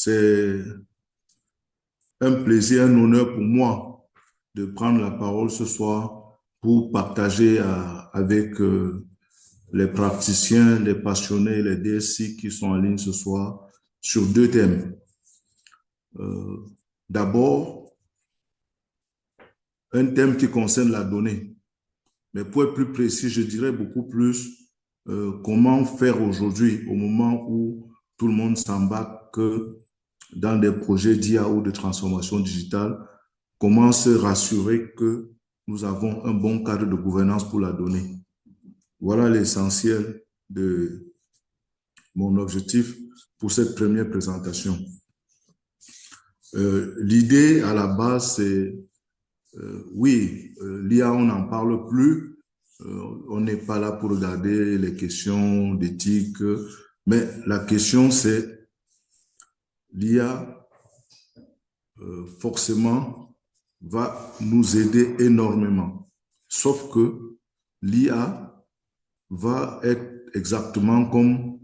C'est un plaisir, un honneur pour moi de prendre la parole ce soir pour partager avec les praticiens, les passionnés, les DSI qui sont en ligne ce soir sur deux thèmes. Euh, D'abord, un thème qui concerne la donnée. Mais pour être plus précis, je dirais beaucoup plus comment faire aujourd'hui, au moment où tout le monde s'embarque dans des projets d'IA ou de transformation digitale, comment se rassurer que nous avons un bon cadre de gouvernance pour la donnée. Voilà l'essentiel de mon objectif pour cette première présentation. L'idée à la base, c'est oui, l'IA, on n'en parle plus. On n'est pas là pour regarder les questions d'éthique, mais la question, c'est l'IA, forcément, va nous aider énormément. Sauf que l'IA va être exactement comme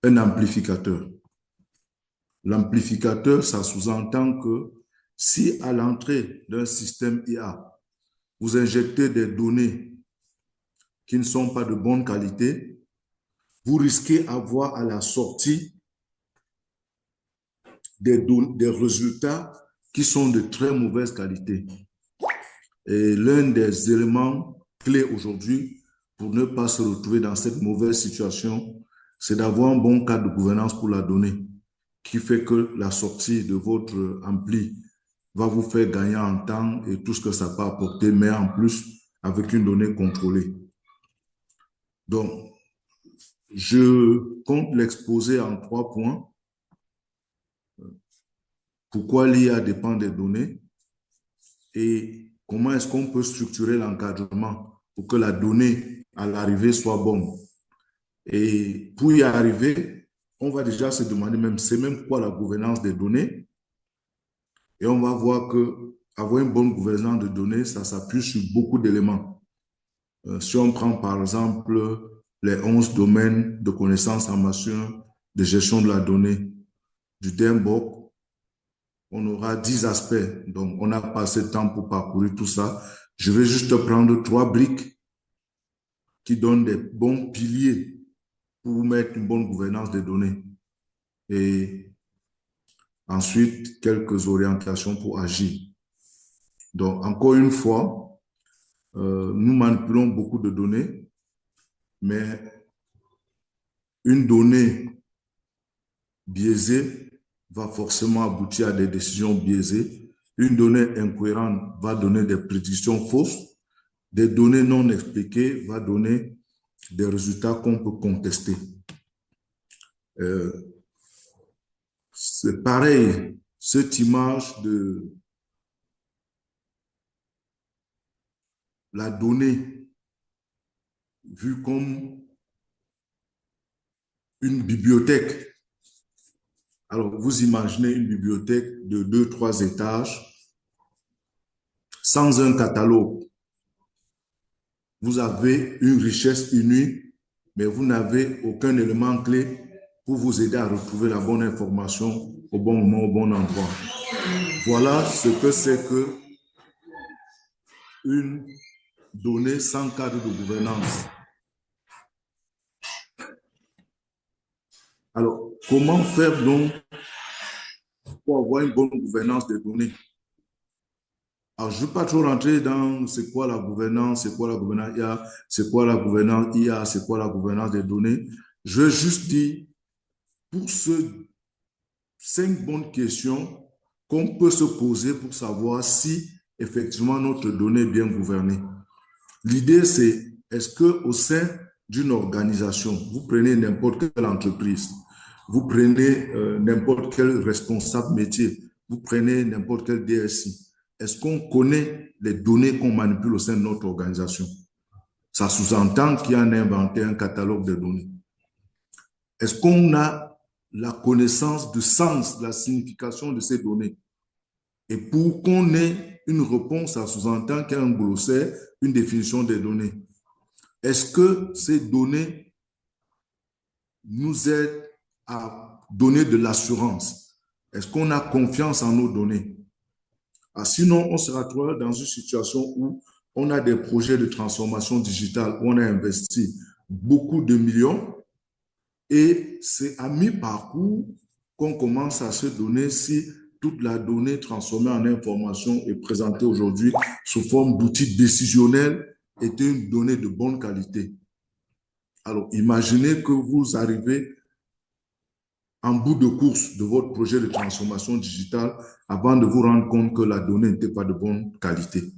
un amplificateur. L'amplificateur, ça sous-entend que si à l'entrée d'un système IA, vous injectez des données qui ne sont pas de bonne qualité, vous risquez d'avoir à la sortie des résultats qui sont de très mauvaise qualité. Et l'un des éléments clés aujourd'hui pour ne pas se retrouver dans cette mauvaise situation, c'est d'avoir un bon cadre de gouvernance pour la donnée qui fait que la sortie de votre ampli va vous faire gagner en temps et tout ce que ça peut apporter, mais en plus avec une donnée contrôlée. Donc, je compte l'exposer en 3 points. Pourquoi l'IA dépend des données et comment est-ce qu'on peut structurer l'encadrement pour que la donnée à l'arrivée soit bonne. Et pour y arriver, on va déjà se demander même, c'est même quoi la gouvernance des données. Et on va voir que avoir une bonne gouvernance de données, ça s'appuie sur beaucoup d'éléments. Si on prend par exemple les 11 domaines de connaissances en machine de gestion de la donnée du DMBOK, on aura 10 aspects. Donc, on n'a pas assez de temps pour parcourir tout ça. Je vais juste prendre 3 briques qui donnent des bons piliers pour mettre une bonne gouvernance des données. Et ensuite, quelques orientations pour agir. Donc, encore une fois, nous manipulons beaucoup de données, mais une donnée biaisée va forcément aboutir à des décisions biaisées. Une donnée incohérente va donner des prédictions fausses. Des données non expliquées va donner des résultats qu'on peut contester. C'est pareil, cette image de la donnée vue comme une bibliothèque. Alors, vous imaginez une bibliothèque de 2-3 étages sans un catalogue. Vous avez une richesse inouïe, mais vous n'avez aucun élément clé pour vous aider à retrouver la bonne information au bon moment, au bon endroit. Voilà ce que c'est que une donnée sans cadre de gouvernance. Alors, comment faire donc pour avoir une bonne gouvernance des données? Alors, je ne vais pas trop rentrer dans c'est quoi la gouvernance, c'est quoi la gouvernance IA, c'est quoi la gouvernance IA, c'est quoi la gouvernance des données. Je veux juste dire, pour ce 5 bonnes questions qu'on peut se poser pour savoir si effectivement notre donnée est bien gouvernée. L'idée, c'est est-ce qu'au sein d'une organisation, vous prenez n'importe quelle entreprise, vous prenez n'importe quel responsable métier, vous prenez n'importe quel DSI, est-ce qu'on connaît les données qu'on manipule au sein de notre organisation? Ça sous-entend qu'il y a inventé un catalogue de données. Est-ce qu'on a la connaissance du sens, de la signification de ces données? Et pour qu'on ait une réponse, ça sous-entend qu'il y a un glossaire, une définition des données. Est-ce que ces données nous aident à donner de l'assurance? Est-ce qu'on a confiance en nos données? Sinon, on sera retrouve dans une situation où on a des projets de transformation digitale où on a investi beaucoup de millions et c'est à mi-parcours qu'on commence à se donner si toute la donnée transformée en information est présentée aujourd'hui sous forme d'outils décisionnels était une donnée de bonne qualité. Alors, imaginez que vous arrivez en bout de course de votre projet de transformation digitale avant de vous rendre compte que la donnée n'était pas de bonne qualité.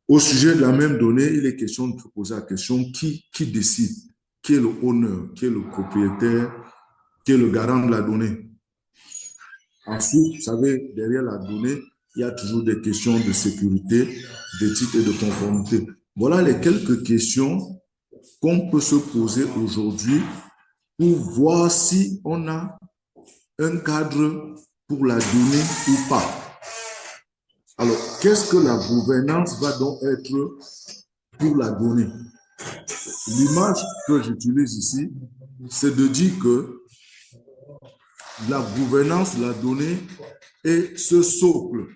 Au sujet de la même donnée, il est question de se poser la question qui décide, qui est le owner, qui est le propriétaire, qui est le garant de la donnée. Ensuite, vous savez, derrière la donnée, il y a toujours des questions de sécurité, d'éthique et de conformité. Voilà les quelques questions qu'on peut se poser aujourd'hui pour voir si on a un cadre pour la donnée ou pas. Alors, qu'est-ce que la gouvernance va donc être pour la donnée? L'image que j'utilise ici, c'est de dire que la gouvernance de la donnée est ce socle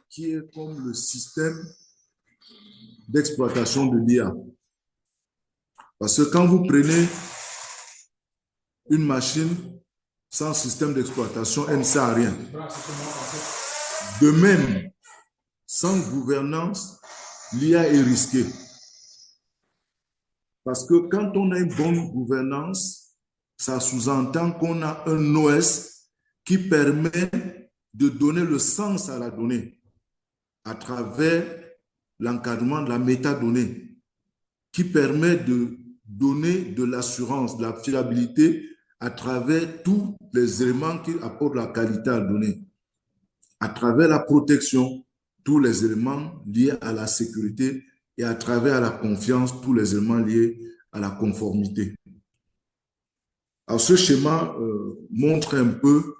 qui est comme le système d'exploitation de l'IA. Parce que quand vous prenez une machine sans système d'exploitation, elle ne sert à rien. De même, sans gouvernance, l'IA est risquée. Parce que quand on a une bonne gouvernance, ça sous-entend qu'on a un OS qui permet de donner le sens à la donnée à travers l'encadrement de la métadonnée, qui permet de donner de l'assurance, de la fiabilité à travers tous les éléments qui apportent la qualité à la donnée, à travers la protection, tous les éléments liés à la sécurité et à travers la confiance, tous les éléments liés à la conformité. Alors, ce schéma montre un peu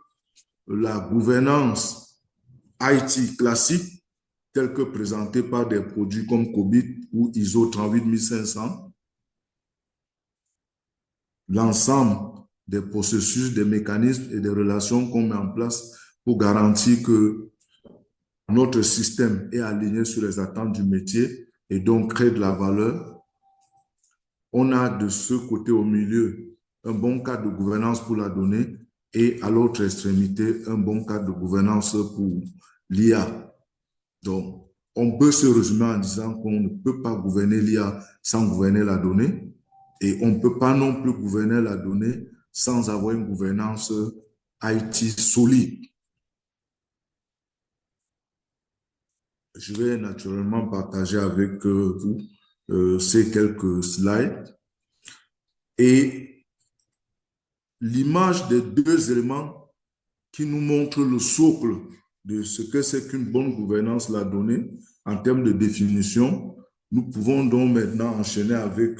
la gouvernance IT classique telle que présentée par des produits comme COBIT ou ISO 38500. L'ensemble des processus, des mécanismes et des relations qu'on met en place pour garantir que notre système est aligné sur les attentes du métier et donc crée de la valeur. On a de ce côté au milieu un bon cadre de gouvernance pour la donnée et à l'autre extrémité, un bon cadre de gouvernance pour l'IA. Donc, on peut se résumer en disant qu'on ne peut pas gouverner l'IA sans gouverner la donnée et on ne peut pas non plus gouverner la donnée sans avoir une gouvernance IT solide. Je vais naturellement partager avec vous ces quelques slides. Et l'image des deux éléments qui nous montrent le socle de ce que c'est qu'une bonne gouvernance de la donnée en termes de définition. Nous pouvons donc maintenant enchaîner avec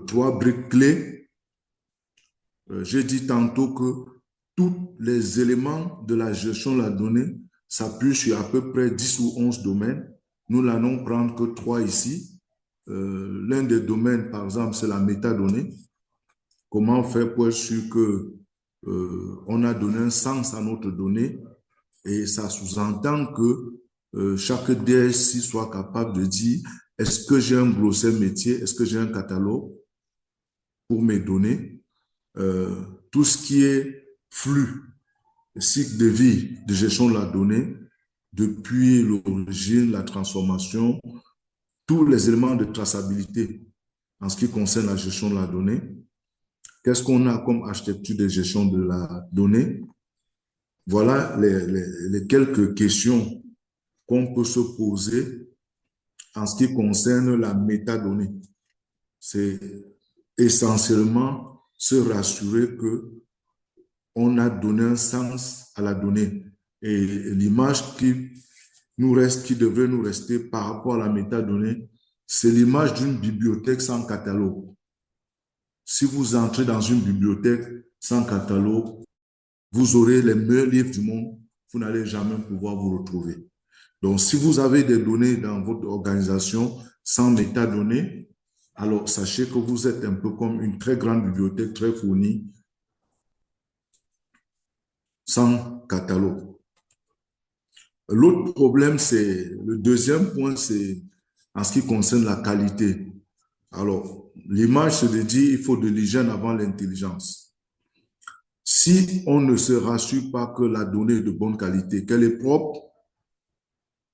trois briques clés. J'ai dit tantôt que tous les éléments de la gestion de la donnée s'appuient sur à peu près 10 ou 11 domaines. Nous n'allons prendre que trois ici. L'un des domaines, par exemple, c'est la métadonnée. Comment faire pour être sûr que on a donné un sens à notre donnée et ça sous-entend que chaque DSI soit capable de dire est-ce que j'ai un glossaire métier, est-ce que j'ai un catalogue pour mes données, tout ce qui est flux, cycle de vie de gestion de la donnée, depuis l'origine, la transformation, tous les éléments de traçabilité en ce qui concerne la gestion de la donnée. Qu'est-ce qu'on a comme architecture de gestion de la donnée? Voilà les quelques questions qu'on peut se poser en ce qui concerne la métadonnée. C'est essentiellement se rassurer que on a donné un sens à la donnée. Et l'image qui devrait nous rester par rapport à la métadonnée, c'est l'image d'une bibliothèque sans catalogue. Si vous entrez dans une bibliothèque sans catalogue, vous aurez les meilleurs livres du monde, vous n'allez jamais pouvoir vous retrouver. Donc, si vous avez des données dans votre organisation sans métadonnées, alors sachez que vous êtes un peu comme une très grande bibliothèque très fournie sans catalogue. L'autre problème, c'est le deuxième point, c'est en ce qui concerne la qualité. Alors, l'image se dit, il faut de l'hygiène avant l'intelligence. Si on ne se rassure pas que la donnée est de bonne qualité, qu'elle est propre,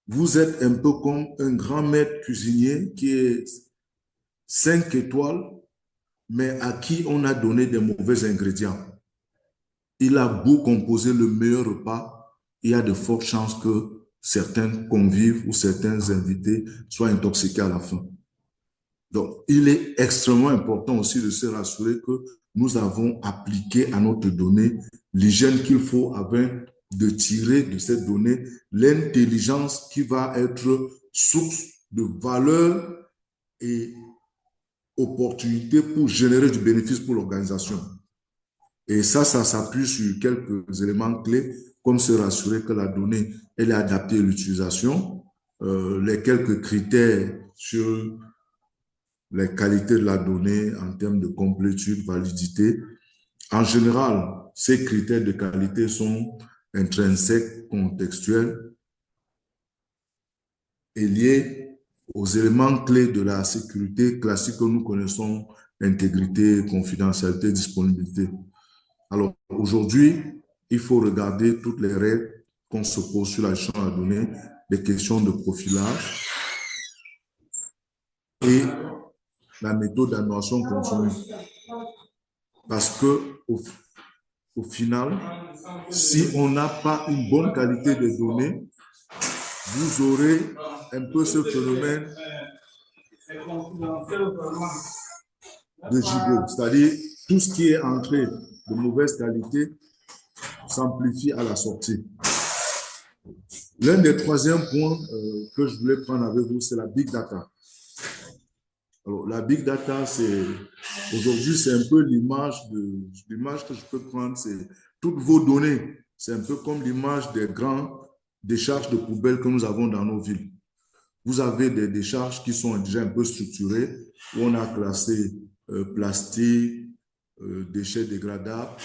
vous êtes un peu comme un grand maître cuisinier qui est 5 étoiles, mais à qui on a donné des mauvais ingrédients. Il a beau composer le meilleur repas, il y a de fortes chances que certains convives ou certains invités soient intoxiqués à la fin. Donc, il est extrêmement important aussi de se rassurer que nous avons appliqué à notre donnée l'hygiène qu'il faut afin de tirer de cette donnée l'intelligence qui va être source de valeur et opportunité pour générer du bénéfice pour l'organisation. Et ça s'appuie sur quelques éléments clés, comme se rassurer que la donnée, elle est adaptée à l'utilisation, les quelques critères sur les qualités de la donnée en termes de complétude, validité. En général, ces critères de qualité sont intrinsèques, contextuels et liés aux éléments clés de la sécurité classique que nous connaissons, intégrité, confidentialité, disponibilité. Alors, aujourd'hui, il faut regarder toutes les règles qu'on se pose sur la gestion de la donnée, les questions de profilage et la méthode d'annotation continue. Parce que, au final, si on n'a pas une bonne qualité des données, vous aurez un peu ce phénomène de gigot, c'est-à-dire tout ce qui est entré de mauvaise qualité s'amplifie à la sortie. L'un des troisièmes points que je voulais prendre avec vous, c'est la big data. Alors, la big data, aujourd'hui, c'est un peu l'image que je peux prendre, c'est toutes vos données. C'est un peu comme l'image des grands décharges de poubelles que nous avons dans nos villes. Vous avez des décharges qui sont déjà un peu structurées, où on a classé plastique, déchets dégradables.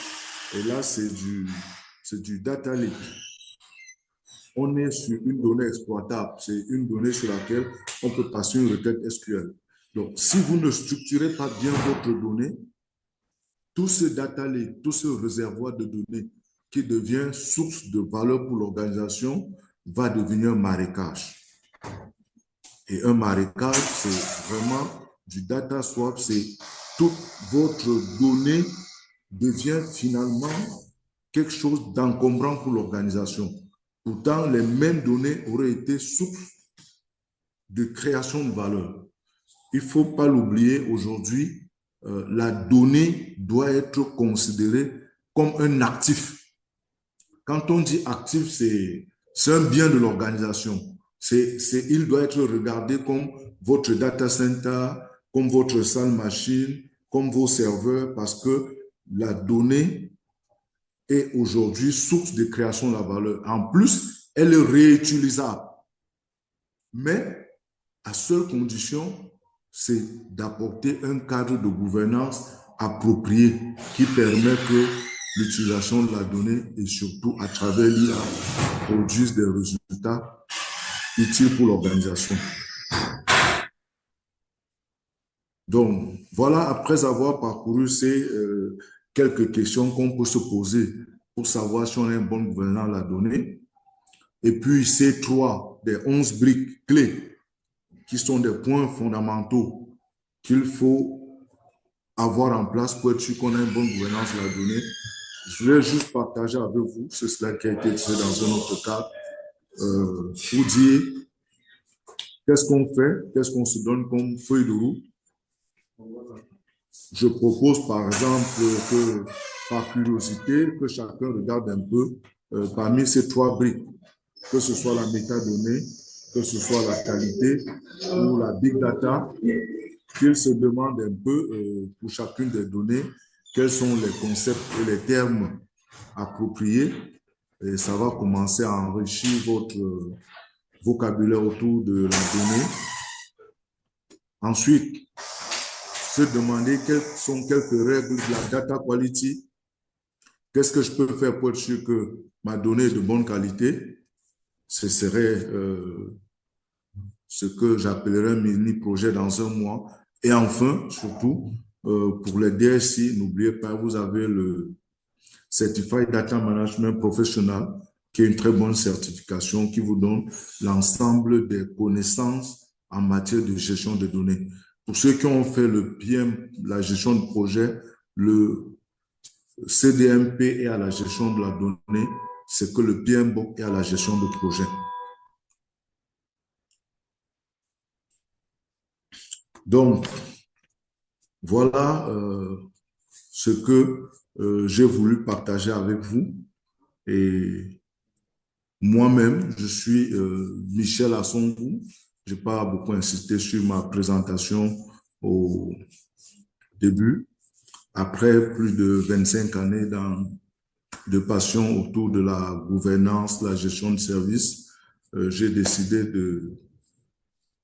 Et là, c'est du data lake. On est sur une donnée exploitable. C'est une donnée sur laquelle on peut passer une requête SQL. Donc, si vous ne structurez pas bien votre donnée, tout ce data lake, tout ce réservoir de données qui devient source de valeur pour l'organisation va devenir un marécage. Et un marécage, c'est vraiment du data swap, c'est toute votre donnée devient finalement quelque chose d'encombrant pour l'organisation. Pourtant, les mêmes données auraient été source de création de valeur. Il ne faut pas l'oublier, aujourd'hui, la donnée doit être considérée comme un actif. Quand on dit actif, c'est un bien de l'organisation. Il doit être regardé comme votre data center, comme votre salle machine, comme vos serveurs, parce que la donnée est aujourd'hui source de création de la valeur. En plus, elle est réutilisable. Mais à seule condition, c'est d'apporter un cadre de gouvernance approprié qui permet que l'utilisation de la donnée et surtout à travers l'IA produise des résultats utiles pour l'organisation. Donc, voilà, après avoir parcouru ces quelques questions qu'on peut se poser pour savoir si on a un bon gouvernant de la donnée, et puis ces 3 des 11 briques clés qui sont des points fondamentaux qu'il faut avoir en place pour être sûr qu'on a une bonne gouvernance de la donnée. Je vais juste partager avec vous ce slide qui a été fait dans un autre cadre pour dire qu'est-ce qu'on fait, qu'est-ce qu'on se donne comme feuille de route. Je propose par exemple que, par curiosité, que chacun regarde un peu parmi ces 3 briques, que ce soit la métadonnée, que ce soit la qualité ou la big data, qu'il se demande un peu pour chacune des données quels sont les concepts et les termes appropriés. Et ça va commencer à enrichir votre vocabulaire autour de la donnée. Ensuite, se demander quelles sont quelques règles de la data quality Qu'est-ce que je peux faire pour être sûr que ma donnée est de bonne qualité? Ce serait ce que j'appellerais un mini-projet dans un mois. Et enfin, surtout, pour les DSI, n'oubliez pas, vous avez le Certified Data Management Professional, qui est une très bonne certification qui vous donne l'ensemble des connaissances en matière de gestion de données. Pour ceux qui ont fait le PM, la gestion de projet, le CDMP est à la gestion de la donnée, c'est que le PMBOK est à la gestion de projet. Donc, voilà ce que j'ai voulu partager avec vous. Et moi-même, je suis Michel Assongou. Je n'ai pas beaucoup insisté sur ma présentation au début. Après plus de 25 années de passion autour de la gouvernance, la gestion de services, j'ai décidé de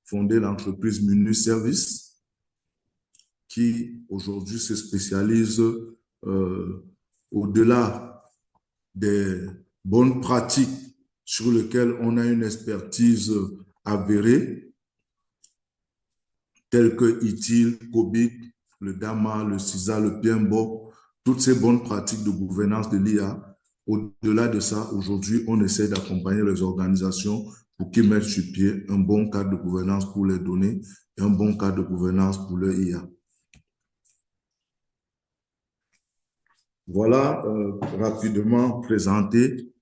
fonder l'entreprise Minus Service qui aujourd'hui se spécialise au-delà des bonnes pratiques sur lesquelles on a une expertise avérée, telles que ITIL, COBIC, le DAMA, le CISA, le PMBOK, toutes ces bonnes pratiques de gouvernance de l'IA. Au-delà de ça, aujourd'hui, on essaie d'accompagner les organisations pour qu'ils mettent sur pied un bon cadre de gouvernance pour les données et un bon cadre de gouvernance pour le IA. Voilà rapidement présenter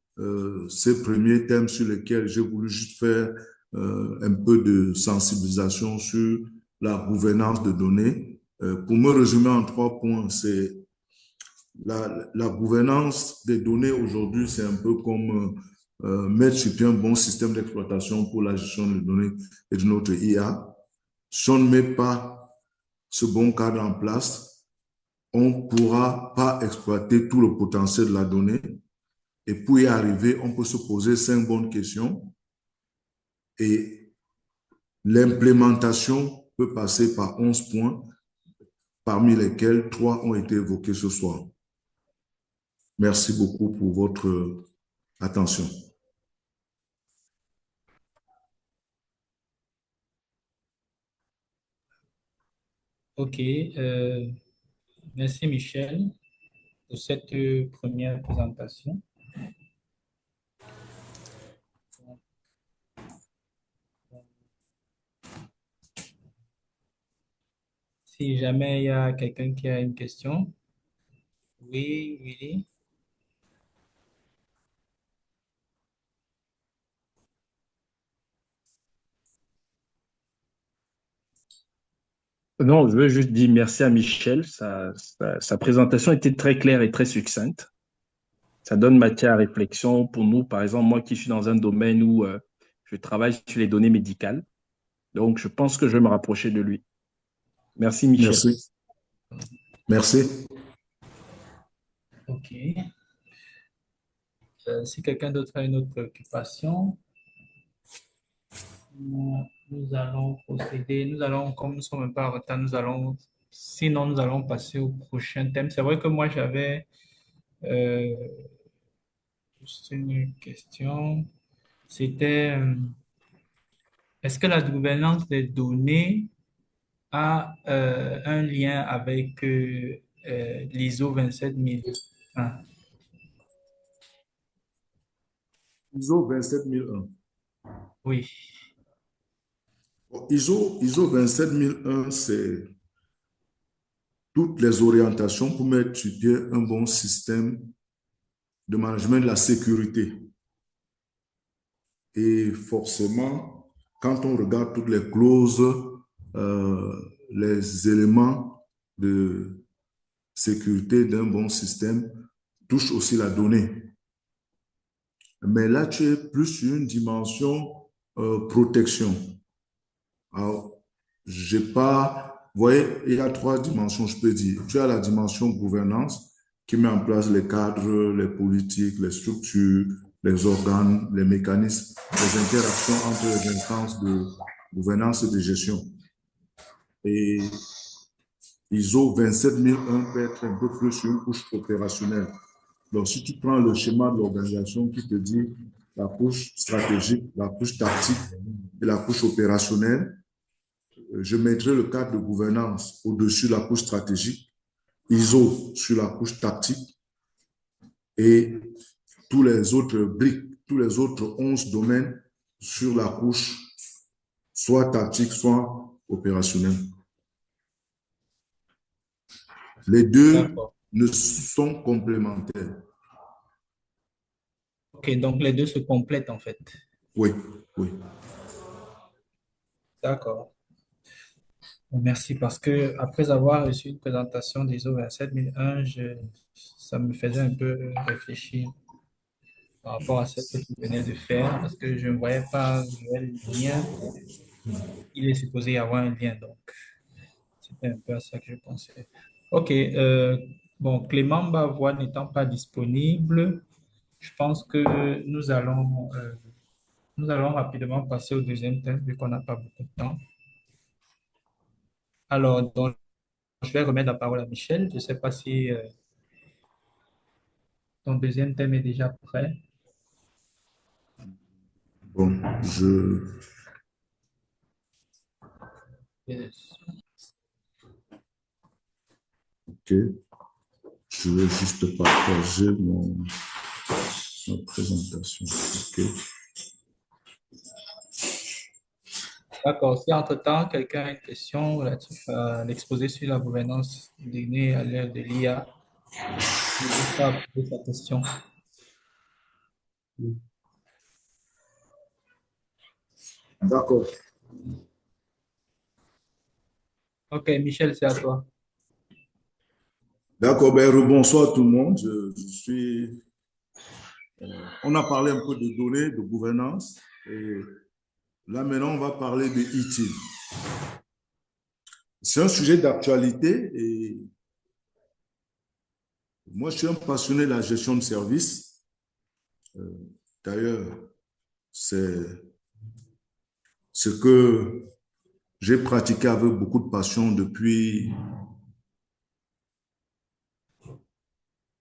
ces premiers thèmes sur lesquels j'ai voulu juste faire un peu de sensibilisation sur la gouvernance de données. Pour me résumer en 3 points, c'est la gouvernance des données aujourd'hui, c'est un peu comme mettre sur pied un bon système d'exploitation pour la gestion des données et de notre IA. Si on ne met pas ce bon cadre en place, on ne pourra pas exploiter tout le potentiel de la donnée. Et pour y arriver, on peut se poser 5 bonnes questions. Et l'implémentation peut passer par 11 points, parmi lesquels 3 ont été évoqués ce soir. Merci beaucoup pour votre attention. OK. Merci Michel pour cette première présentation. Si jamais il y a quelqu'un qui a une question. Oui, oui. Non, je veux juste dire merci à Michel. Sa présentation était très claire et très succincte. Ça donne matière à réflexion pour nous. Par exemple, moi qui suis dans un domaine où je travaille sur les données médicales. Donc, je pense que je vais me rapprocher de lui. Merci, Michel. Merci. Merci. OK. Si quelqu'un d'autre a une autre préoccupation, nous allons procéder. Nous allons, comme nous sommes un peu en retard, sinon nous allons passer au prochain thème. C'est vrai que moi j'avais juste une question. C'était, est-ce que la gouvernance des données a un lien avec l'ISO 27001? ISO 27001. Oui. ISO 27001, c'est toutes les orientations pour mettre sur pied un bon système de management de la sécurité. Et forcément, quand on regarde toutes les clauses, les éléments de sécurité d'un bon système touchent aussi la donnée. Mais là, tu es plus sur une dimension protection. Alors, j'ai pas... Vous voyez, il y a 3 dimensions, je peux dire. Tu as la dimension gouvernance qui met en place les cadres, les politiques, les structures, les organes, les mécanismes, les interactions entre les instances de gouvernance et de gestion. Et ISO 27001 peut être un peu plus sur une couche opérationnelle. Donc, si tu prends le schéma de l'organisation qui te dit la couche stratégique, la couche tactique et la couche opérationnelle, je mettrai le cadre de gouvernance au-dessus de la couche stratégique, ISO sur la couche tactique et tous les autres briques, tous les autres 11 domaines sur la couche soit tactique, soit opérationnelle. Les deux ne sont complémentaires. Ok, donc les deux se complètent en fait. Oui, oui. D'accord. Bon, merci parce que après avoir reçu une présentation d'ISO 27001, ça me faisait un peu réfléchir par rapport à ce que tu venais de faire parce que je ne voyais pas le lien. Il est supposé y avoir un lien, donc c'était un peu à ça que je pensais. Ok, bon, Clément Bavois n'étant pas disponible, je pense que nous allons rapidement passer au deuxième thème vu qu'on n'a pas beaucoup de temps. Alors, donc, je vais remettre la parole à Michel. Je ne sais pas si ton deuxième thème est déjà prêt. Bon, Yes. ok. Je vais juste partager ma présentation. Ok. D'accord. Si entre-temps, quelqu'un a une question relative à l'exposé sur la gouvernance des données à l'ère de l'IA, n'hésite pas à poser sa question. D'accord. Ok, Michel, c'est à toi. D'accord, ben rebonsoir tout le monde. On a parlé un peu de données, de gouvernance. Et là, maintenant, on va parler de ITIL. C'est un sujet d'actualité et moi, je suis un passionné de la gestion de services. D'ailleurs, c'est ce que j'ai pratiqué avec beaucoup de passion depuis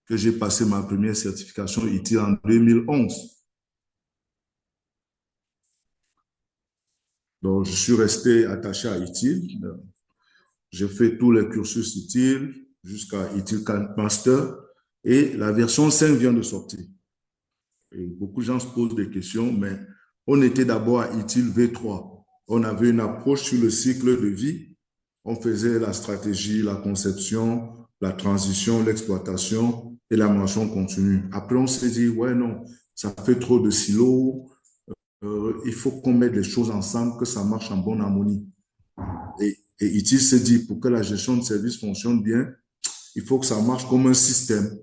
que j'ai passé ma première certification ITIL en 2011. Donc, je suis resté attaché à ITIL. J'ai fait tous les cursus ITIL jusqu'à ITIL Master et la version 5 vient de sortir. Et beaucoup de gens se posent des questions, mais on était d'abord à ITIL V3. On avait une approche sur le cycle de vie. On faisait la stratégie, la conception, la transition, l'exploitation et la mention continue. Après, on s'est dit, ouais, non, ça fait trop de silos. Il faut qu'on mette les choses ensemble, que ça marche en bonne harmonie. Et ITIL s'est dit, pour que la gestion de service fonctionne bien, il faut que ça marche comme un système.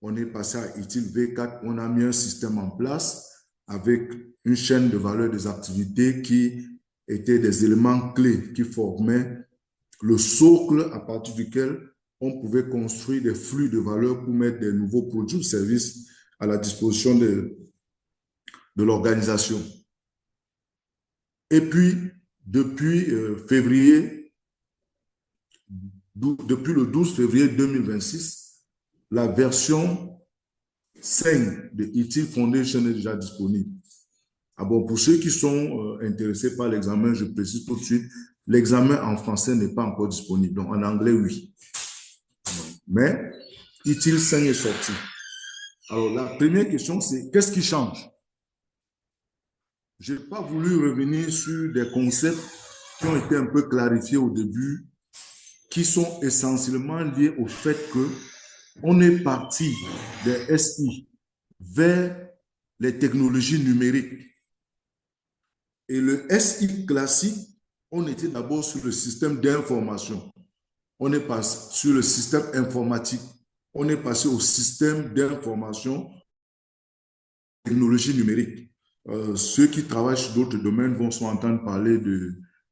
On est passé à ITIL V4, on a mis un système en place avec une chaîne de valeur des activités qui étaient des éléments clés qui formaient le socle à partir duquel on pouvait construire des flux de valeur pour mettre des nouveaux produits ou services à la disposition de l'organisation. Et puis, depuis depuis le 12 février 2026, la version 5 de ITIL Foundation est déjà disponible. Ah bon, pour ceux qui sont intéressés par l'examen, je précise tout de suite, l'examen en français n'est pas encore disponible. Donc, en anglais, oui. Mais ITIL 5 est sorti. Alors, la première question, c'est qu'est-ce qui change? Je n'ai pas voulu revenir sur des concepts qui ont été un peu clarifiés au début, qui sont essentiellement liés au fait que on est parti des SI vers les technologies numériques. Et le SI classique, on était d'abord sur le système d'information. On est passé sur le système informatique. On est passé au système d'information, technologie numérique. Ceux qui travaillent sur d'autres domaines vont souvent entendre parler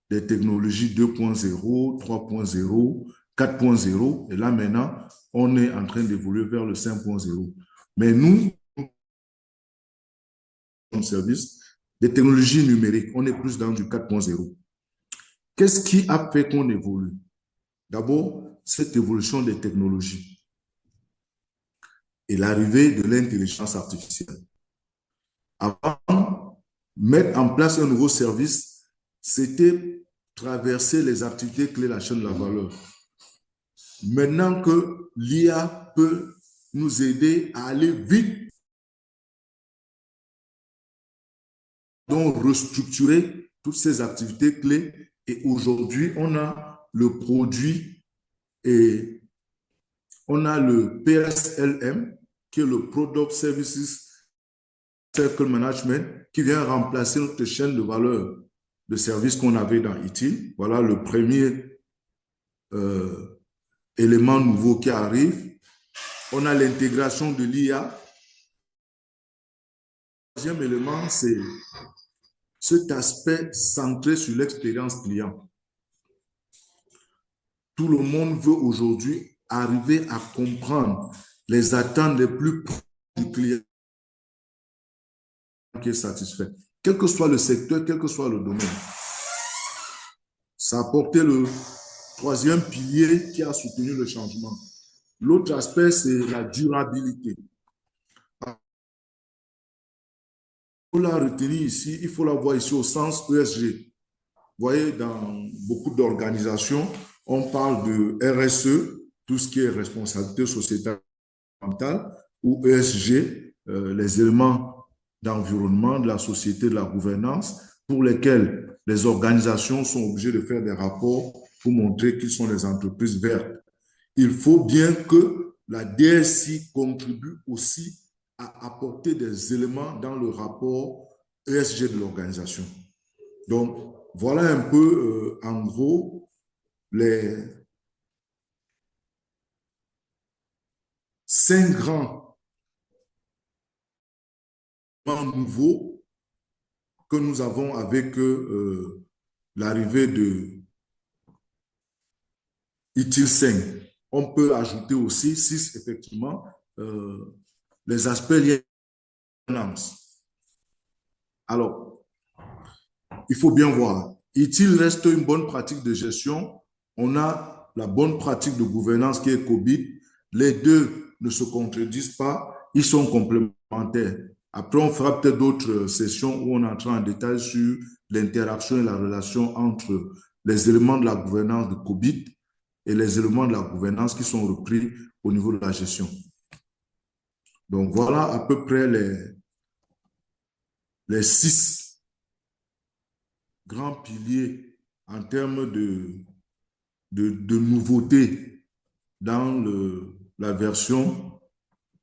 des technologies 2.0, 3.0, 4.0. Et là, maintenant, on est en train d'évoluer vers le 5.0. Mais nous, en service, des technologies numériques, on est plus dans du 4.0. Qu'est-ce qui a fait qu'on évolue? D'abord, cette évolution des technologies. et l'arrivée de l'intelligence artificielle. Avant, mettre en place un nouveau service, c'était traverser les activités clés de la chaîne de la valeur. Maintenant que l'IA peut nous aider à aller vite, donc restructurer toutes ces activités clés. Et aujourd'hui, on a le produit et on a le PSLM, qui est le Product Services Circle Management, qui vient remplacer notre chaîne de valeur de services qu'on avait dans ITIL. Voilà le premier élément nouveau qui arrive. On a l'intégration de l'IA. Le deuxième élément, c'est cet aspect centré sur l'expérience client. Tout le monde veut aujourd'hui arriver à comprendre les attentes les plus proches du client qui est satisfait, quel que soit le secteur, quel que soit le domaine. Ça a apporté le troisième pilier qui a soutenu le changement. L'autre aspect, c'est la durabilité. Il faut la retenir ici, il faut la voir ici au sens ESG. Vous voyez, dans beaucoup d'organisations, on parle de RSE, tout ce qui est responsabilité sociétale, ou ESG, les éléments d'environnement, de la société, de la gouvernance, pour lesquels les organisations sont obligées de faire des rapports pour montrer qu'ils sont des entreprises vertes. Il faut bien que la DSI contribue aussi à apporter des éléments dans le rapport ESG de l'organisation. Donc, voilà un peu, en gros, les 5 grands nouveaux que nous avons avec l'arrivée de ITIL 5. On peut ajouter aussi 6, effectivement, les aspects liés à la gouvernance. Alors, il faut bien voir, ITIL reste une bonne pratique de gestion. On a la bonne pratique de gouvernance qui est COBIT. Les deux ne se contredisent pas, ils sont complémentaires. Après, on fera peut-être d'autres sessions où on entrera en détail sur l'interaction et la relation entre les éléments de la gouvernance de COBIT et les éléments de la gouvernance qui sont repris au niveau de la gestion. Donc, voilà à peu près les 6 grands piliers en termes de nouveautés dans la version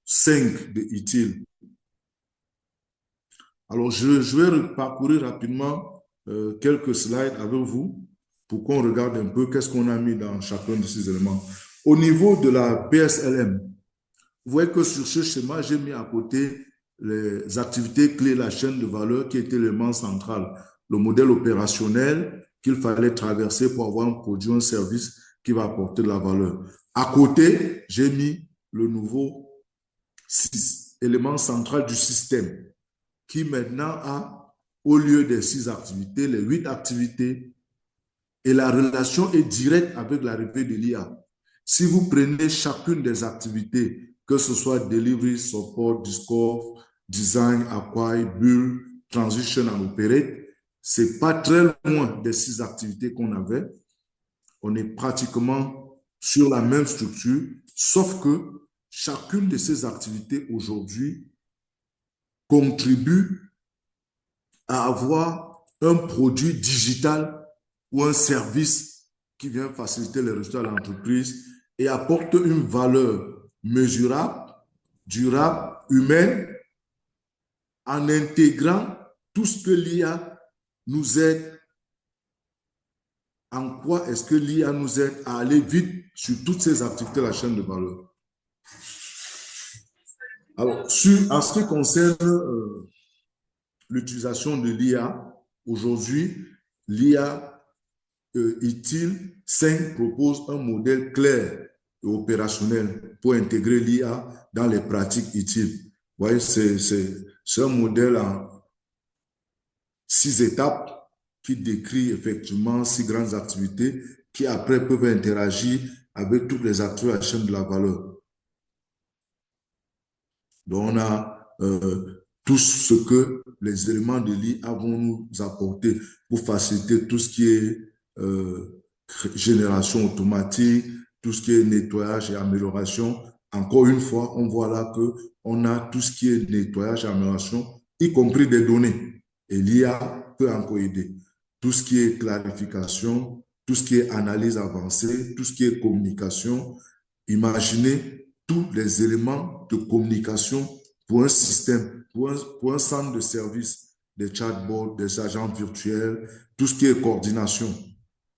5 de ITIL. Alors, je vais parcourir rapidement quelques slides avec vous pour qu'on regarde un peu qu'est-ce qu'on a mis dans chacun de ces éléments. Au niveau de la PSLM, vous voyez que sur ce schéma, j'ai mis à côté les activités clés, la chaîne de valeur qui était l'élément central, le modèle opérationnel qu'il fallait traverser pour avoir un produit, un service qui va apporter de la valeur. À côté, j'ai mis le nouveau élément central du système qui maintenant a, au lieu des 6 activités, les 8 activités, et la relation est directe avec l'arrivée de l'IA. Si vous prenez chacune des activités, que ce soit delivery, support, discours, design, acquire, build, transition and operate, c'est pas très loin des 6 activités qu'on avait. On est pratiquement sur la même structure, sauf que chacune de ces activités aujourd'hui contribue à avoir un produit digital ou un service qui vient faciliter les résultats de l'entreprise et apporte une valeur mesurable, durable, humaine, en intégrant tout ce que l'IA nous aide. En quoi est-ce que l'IA nous aide à aller vite sur toutes ces activités de la chaîne de valeur? Alors, en ce qui concerne l'utilisation de l'IA, aujourd'hui, l'IA ITIL 5 propose un modèle clair et opérationnel pour intégrer l'IA dans les pratiques ITIL. Vous voyez, c'est un modèle en 6 étapes qui décrit effectivement 6 grandes activités qui après peuvent interagir avec tous les acteurs de la chaîne de la valeur. Donc, on a tout ce que les éléments de l'IA vont nous apporter pour faciliter tout ce qui est génération automatique, tout ce qui est nettoyage et amélioration. Encore une fois, on voit là qu'on a tout ce qui est nettoyage et amélioration, y compris des données. Et l'IA peut encore aider. Tout ce qui est clarification, tout ce qui est analyse avancée, tout ce qui est communication. Imaginez tous les éléments de communication pour un système, pour un centre de service, des chatbots, des agents virtuels, tout ce qui est coordination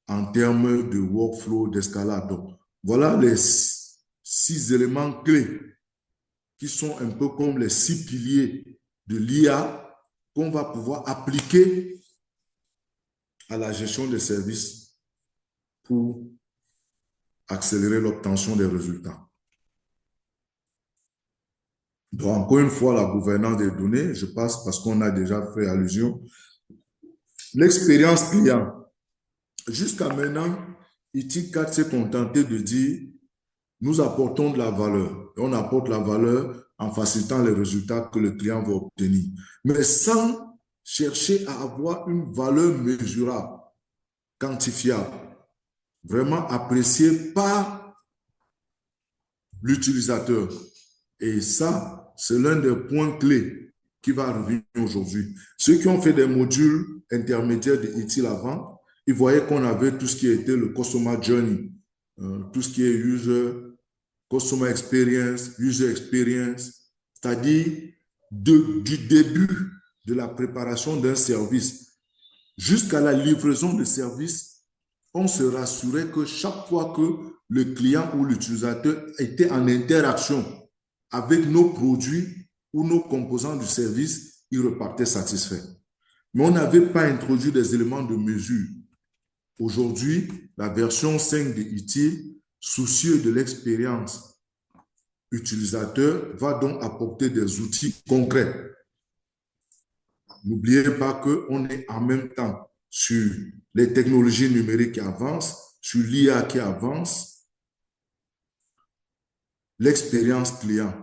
en termes de workflow, d'escalade. Donc, voilà les 6 éléments clés qui sont un peu comme les 6 piliers de l'IA qu'on va pouvoir appliquer à la gestion des services pour accélérer l'obtention des résultats. Donc, encore une fois, la gouvernance des données, je passe parce qu'on a déjà fait allusion. L'expérience client. Jusqu'à maintenant, IT4 s'est contenté de dire nous apportons de la valeur. Et on apporte la valeur en facilitant les résultats que le client va obtenir. Mais sans chercher à avoir une valeur mesurable, quantifiable, vraiment appréciée par l'utilisateur. Et ça, c'est l'un des points clés qui va arriver aujourd'hui. Ceux qui ont fait des modules intermédiaires de ITIL avant, ils voyaient qu'on avait tout ce qui était le Customer Journey, tout ce qui est Customer Experience, User Experience, c'est-à-dire du début de la préparation d'un service jusqu'à la livraison de service, on se rassurait que chaque fois que le client ou l'utilisateur était en interaction avec nos produits ou nos composants du service, il repartait satisfait. Mais on n'avait pas introduit des éléments de mesure. Aujourd'hui, la version 5 de ITIL, soucieux de l'expérience utilisateur, va donc apporter des outils concrets. N'oubliez pas qu'on est en même temps sur les technologies numériques qui avancent, sur l'IA qui avance, l'expérience client.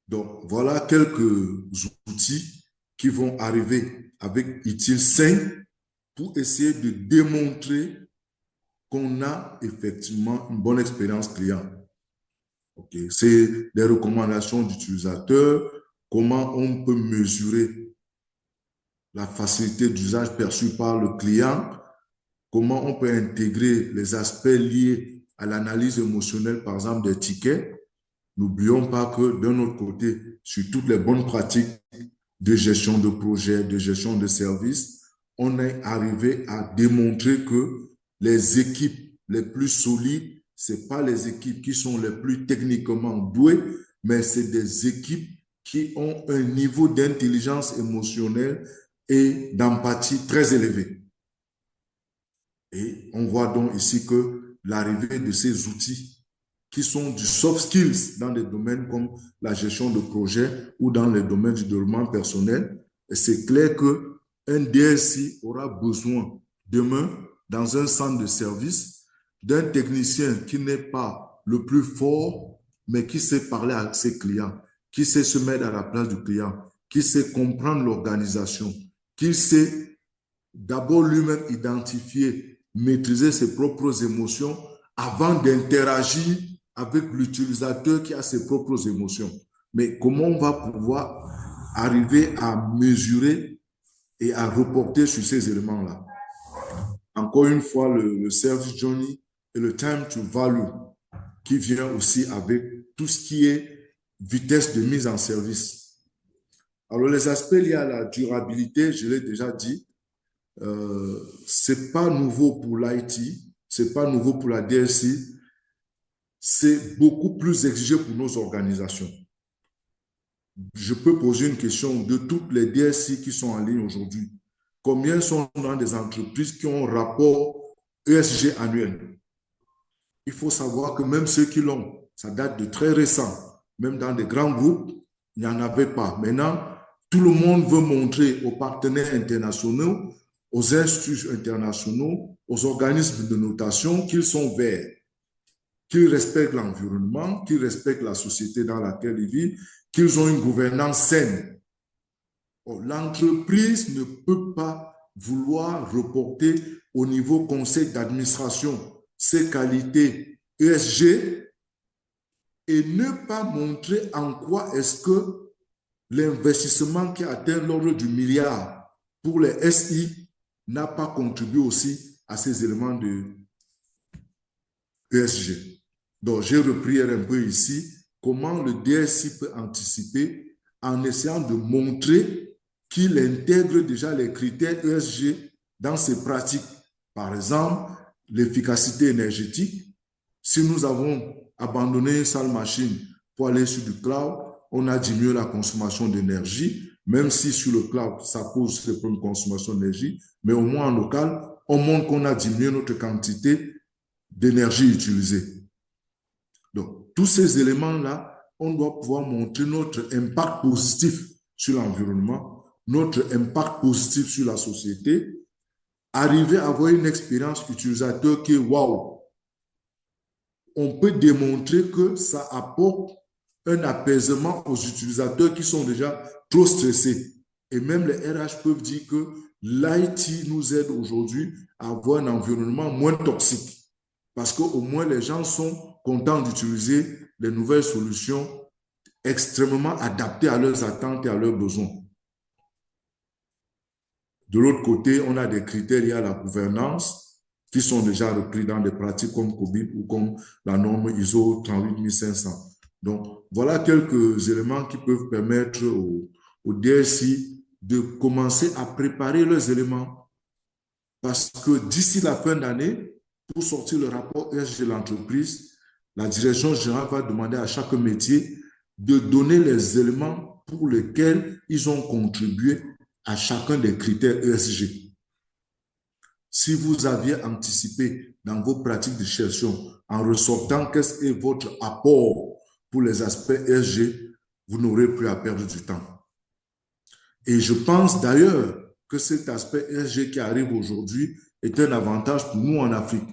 Donc, voilà quelques outils qui vont arriver avec ITIL 5 pour essayer de démontrer qu'on a effectivement une bonne expérience client. Okay. C'est des recommandations d'utilisateurs, comment on peut mesurer la facilité d'usage perçue par le client, comment on peut intégrer les aspects liés à l'analyse émotionnelle, par exemple, des tickets. N'oublions pas que d'un autre côté, sur toutes les bonnes pratiques de gestion de projet, de gestion de services, on est arrivé à démontrer que les équipes les plus solides, ce n'est pas les équipes qui sont les plus techniquement douées, mais c'est des équipes qui ont un niveau d'intelligence émotionnelle et d'empathie très élevé. Et on voit donc ici que l'arrivée de ces outils qui sont du soft skills dans des domaines comme la gestion de projet ou dans les domaines du développement personnel, c'est clair qu'un DSI aura besoin demain, dans un centre de service, d'un technicien qui n'est pas le plus fort, mais qui sait parler à ses clients, qui sait se mettre à la place du client, qui sait comprendre l'organisation, qui sait d'abord lui-même identifier, maîtriser ses propres émotions avant d'interagir avec l'utilisateur qui a ses propres émotions. Mais comment on va pouvoir arriver à mesurer et à reporter sur ces éléments-là? Encore une fois, le service journey et le time to value qui vient aussi avec tout ce qui est vitesse de mise en service. Alors, les aspects liés à la durabilité, je l'ai déjà dit, c'est pas nouveau pour l'IT, c'est pas nouveau pour la DSI, c'est beaucoup plus exigé pour nos organisations. Je peux poser une question de toutes les DSI qui sont en ligne aujourd'hui. Combien sont dans des entreprises qui ont un rapport ESG annuel? Il faut savoir que même ceux qui l'ont, ça date de très récent. Même dans des grands groupes, il n'y en avait pas. Maintenant, tout le monde veut montrer aux partenaires internationaux, aux instituts internationaux, aux organismes de notation qu'ils sont verts, qu'ils respectent l'environnement, qu'ils respectent la société dans laquelle ils vivent, qu'ils ont une gouvernance saine. L'entreprise ne peut pas vouloir reporter au niveau conseil d'administration ses qualités ESG et ne pas montrer en quoi est-ce que l'investissement qui atteint l'ordre du milliard pour les SI n'a pas contribué aussi à ces éléments de ESG. Donc, j'ai repris un peu ici comment le DSI peut anticiper en essayant de montrer qu'il intègre déjà les critères ESG dans ses pratiques. Par exemple, l'efficacité énergétique. Si nous avons abandonné une sale machine pour aller sur du cloud, on a diminué la consommation d'énergie, même si sur le cloud, ça pose des problèmes de consommation d'énergie, mais au moins en local, on montre qu'on a diminué notre quantité d'énergie utilisée. Donc, tous ces éléments-là, on doit pouvoir montrer notre impact positif sur l'environnement, notre impact positif sur la société, arriver à avoir une expérience utilisateur qui est waouh. On peut démontrer que ça apporte un apaisement aux utilisateurs qui sont déjà trop stressés. Et même les RH peuvent dire que l'IT nous aide aujourd'hui à avoir un environnement moins toxique. Parce qu'au moins, les gens sont contents d'utiliser les nouvelles solutions extrêmement adaptées à leurs attentes et à leurs besoins. De l'autre côté, on a des critères liés à la gouvernance qui sont déjà repris dans des pratiques comme COVID ou comme la norme ISO 38500. Donc, voilà quelques éléments qui peuvent permettre au DSI de commencer à préparer leurs éléments. Parce que d'ici la fin d'année, pour sortir le rapport ESG de l'entreprise, la direction générale va demander à chaque métier de donner les éléments pour lesquels ils ont contribué à chacun des critères ESG. Si vous aviez anticipé dans vos pratiques de gestion en ressortant qu'est-ce qu'est votre apport pour les aspects ESG, vous n'aurez plus à perdre du temps. Et je pense d'ailleurs que cet aspect ESG qui arrive aujourd'hui est un avantage pour nous en Afrique.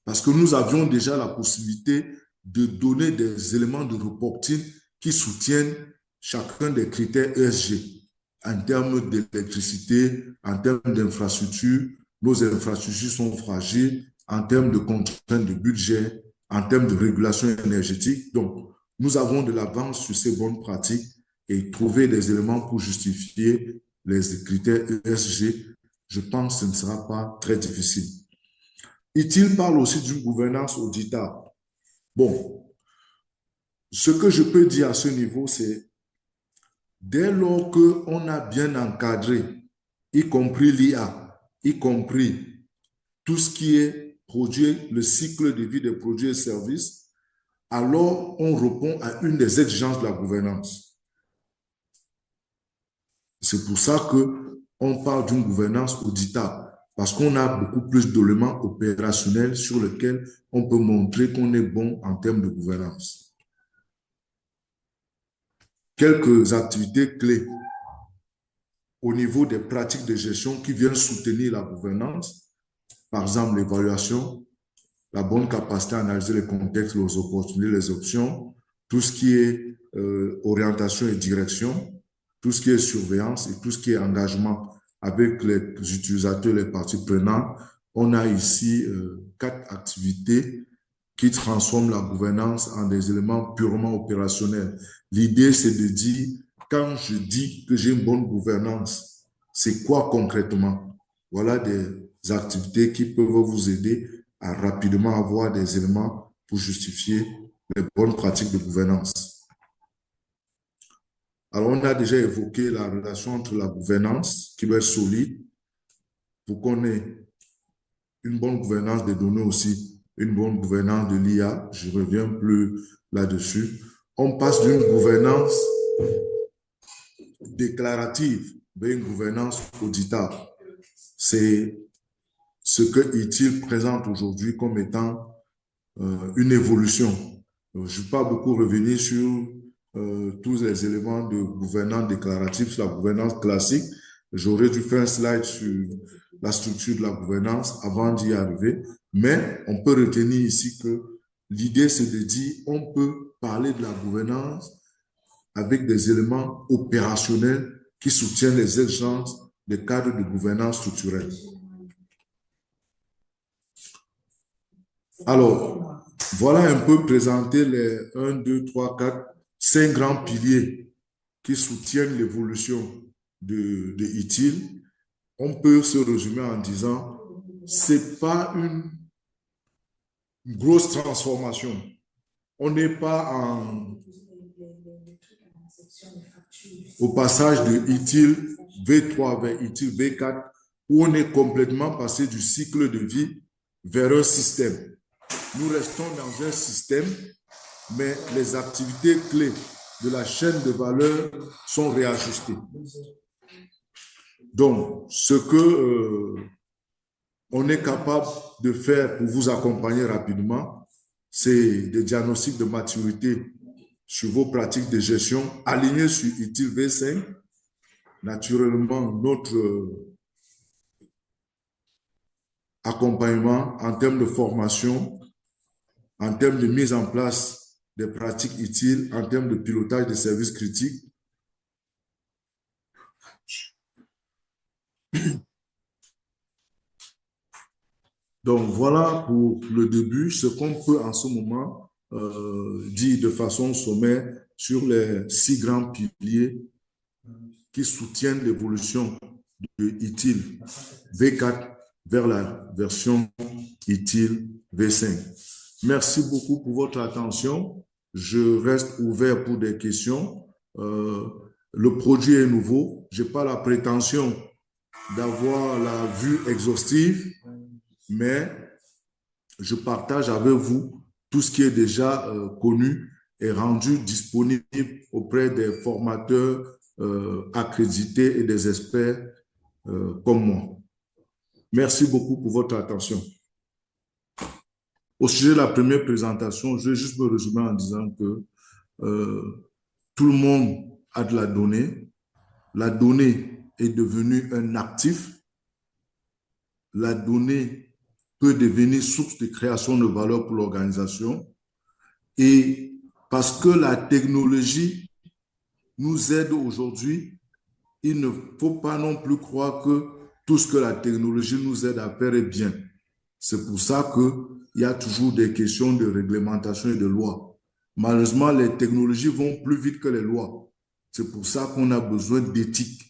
Parce que nous avions déjà la possibilité de donner des éléments de reporting qui soutiennent chacun des critères ESG en termes d'électricité, en termes d'infrastructures. Nos infrastructures sont fragiles en termes de contraintes de budget, en termes de régulation énergétique. Donc, nous avons de l'avance sur ces bonnes pratiques et trouver des éléments pour justifier les critères ESG, je pense que ce ne sera pas très difficile. Il parle aussi d'une gouvernance auditable. Bon, ce que je peux dire à ce niveau, c'est dès lors qu'on a bien encadré, y compris l'IA, y compris tout ce qui est produit, le cycle de vie des produits et services, alors on répond à une des exigences de la gouvernance. C'est pour ça qu'on parle d'une gouvernance auditable. Parce qu'on a beaucoup plus d'éléments opérationnels sur lesquels on peut montrer qu'on est bon en termes de gouvernance. Quelques activités clés au niveau des pratiques de gestion qui viennent soutenir la gouvernance, par exemple l'évaluation, la bonne capacité à analyser les contextes, les opportunités, les options, tout ce qui est orientation et direction, tout ce qui est surveillance et tout ce qui est engagement avec les utilisateurs, les parties prenantes. On a ici 4 activités qui transforment la gouvernance en des éléments purement opérationnels. L'idée, c'est de dire, quand je dis que j'ai une bonne gouvernance, c'est quoi concrètement? Voilà des activités qui peuvent vous aider à rapidement avoir des éléments pour justifier les bonnes pratiques de gouvernance. Alors, on a déjà évoqué la relation entre la gouvernance, qui doit être solide, pour qu'on ait une bonne gouvernance des données aussi, une bonne gouvernance de l'IA. Je ne reviens plus là-dessus. On passe d'une gouvernance déclarative vers une gouvernance auditable. C'est ce que ITIL présente aujourd'hui comme étant une évolution. Je ne vais pas beaucoup revenir sur tous les éléments de gouvernance déclarative, sur la gouvernance classique. J'aurais dû faire un slide sur la structure de la gouvernance avant d'y arriver, mais on peut retenir ici que l'idée, c'est de dire on peut parler de la gouvernance avec des éléments opérationnels qui soutiennent les exigences des cadres de gouvernance structurelle. Alors, voilà un peu présenté les 1, 2, 3, 4, 5 grands piliers qui soutiennent l'évolution de ITIL. On peut se résumer en disant, c'est pas une grosse transformation. On n'est pas au passage de ITIL V3 vers ITIL V4, où on est complètement passé du cycle de vie vers un système. Nous restons dans un système, mais les activités clés de la chaîne de valeur sont réajustées. Donc, ce que on est capable de faire pour vous accompagner rapidement, c'est des diagnostics de maturité sur vos pratiques de gestion alignés sur ITIL V5. Naturellement, notre accompagnement en termes de formation, en termes de mise en place des pratiques utiles, en termes de pilotage des services critiques. Donc, voilà pour le début, ce qu'on peut en ce moment dire de façon sommaire sur les 6 grands piliers qui soutiennent l'évolution de ITIL V4 vers la version ITIL V5. Merci beaucoup pour votre attention. Je reste ouvert pour des questions. Le produit est nouveau. Je n'ai pas la prétention d'avoir la vue exhaustive, mais je partage avec vous tout ce qui est déjà connu et rendu disponible auprès des formateurs accrédités et des experts comme moi. Merci beaucoup pour votre attention. Au sujet de la première présentation, je vais juste me résumer en disant que tout le monde a de la donnée. La donnée est devenue un actif. La donnée peut devenir source de création de valeur pour l'organisation. Et parce que la technologie nous aide aujourd'hui, il ne faut pas non plus croire que tout ce que la technologie nous aide à faire est bien. C'est pour ça qu'il y a toujours des questions de réglementation et de loi. Malheureusement, les technologies vont plus vite que les lois. C'est pour ça qu'on a besoin d'éthique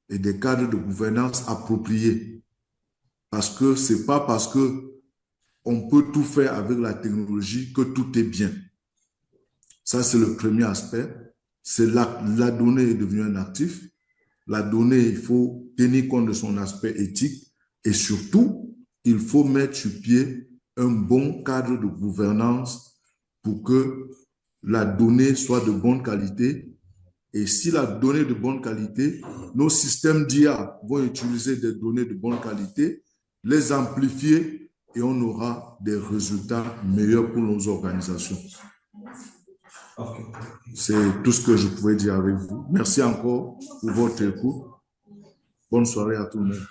et des cadres de gouvernance appropriés. Parce que ce n'est pas parce qu'on peut tout faire avec la technologie que tout est bien. Ça, c'est le premier aspect. C'est la donnée est devenue un actif. La donnée, il faut tenir compte de son aspect éthique et surtout, il faut mettre sur pied un bon cadre de gouvernance pour que la donnée soit de bonne qualité. Et si la donnée est de bonne qualité, nos systèmes d'IA vont utiliser des données de bonne qualité, les amplifier et on aura des résultats meilleurs pour nos organisations. C'est tout ce que je pouvais dire avec vous. Merci encore pour votre écoute. Bonne soirée à tout le monde.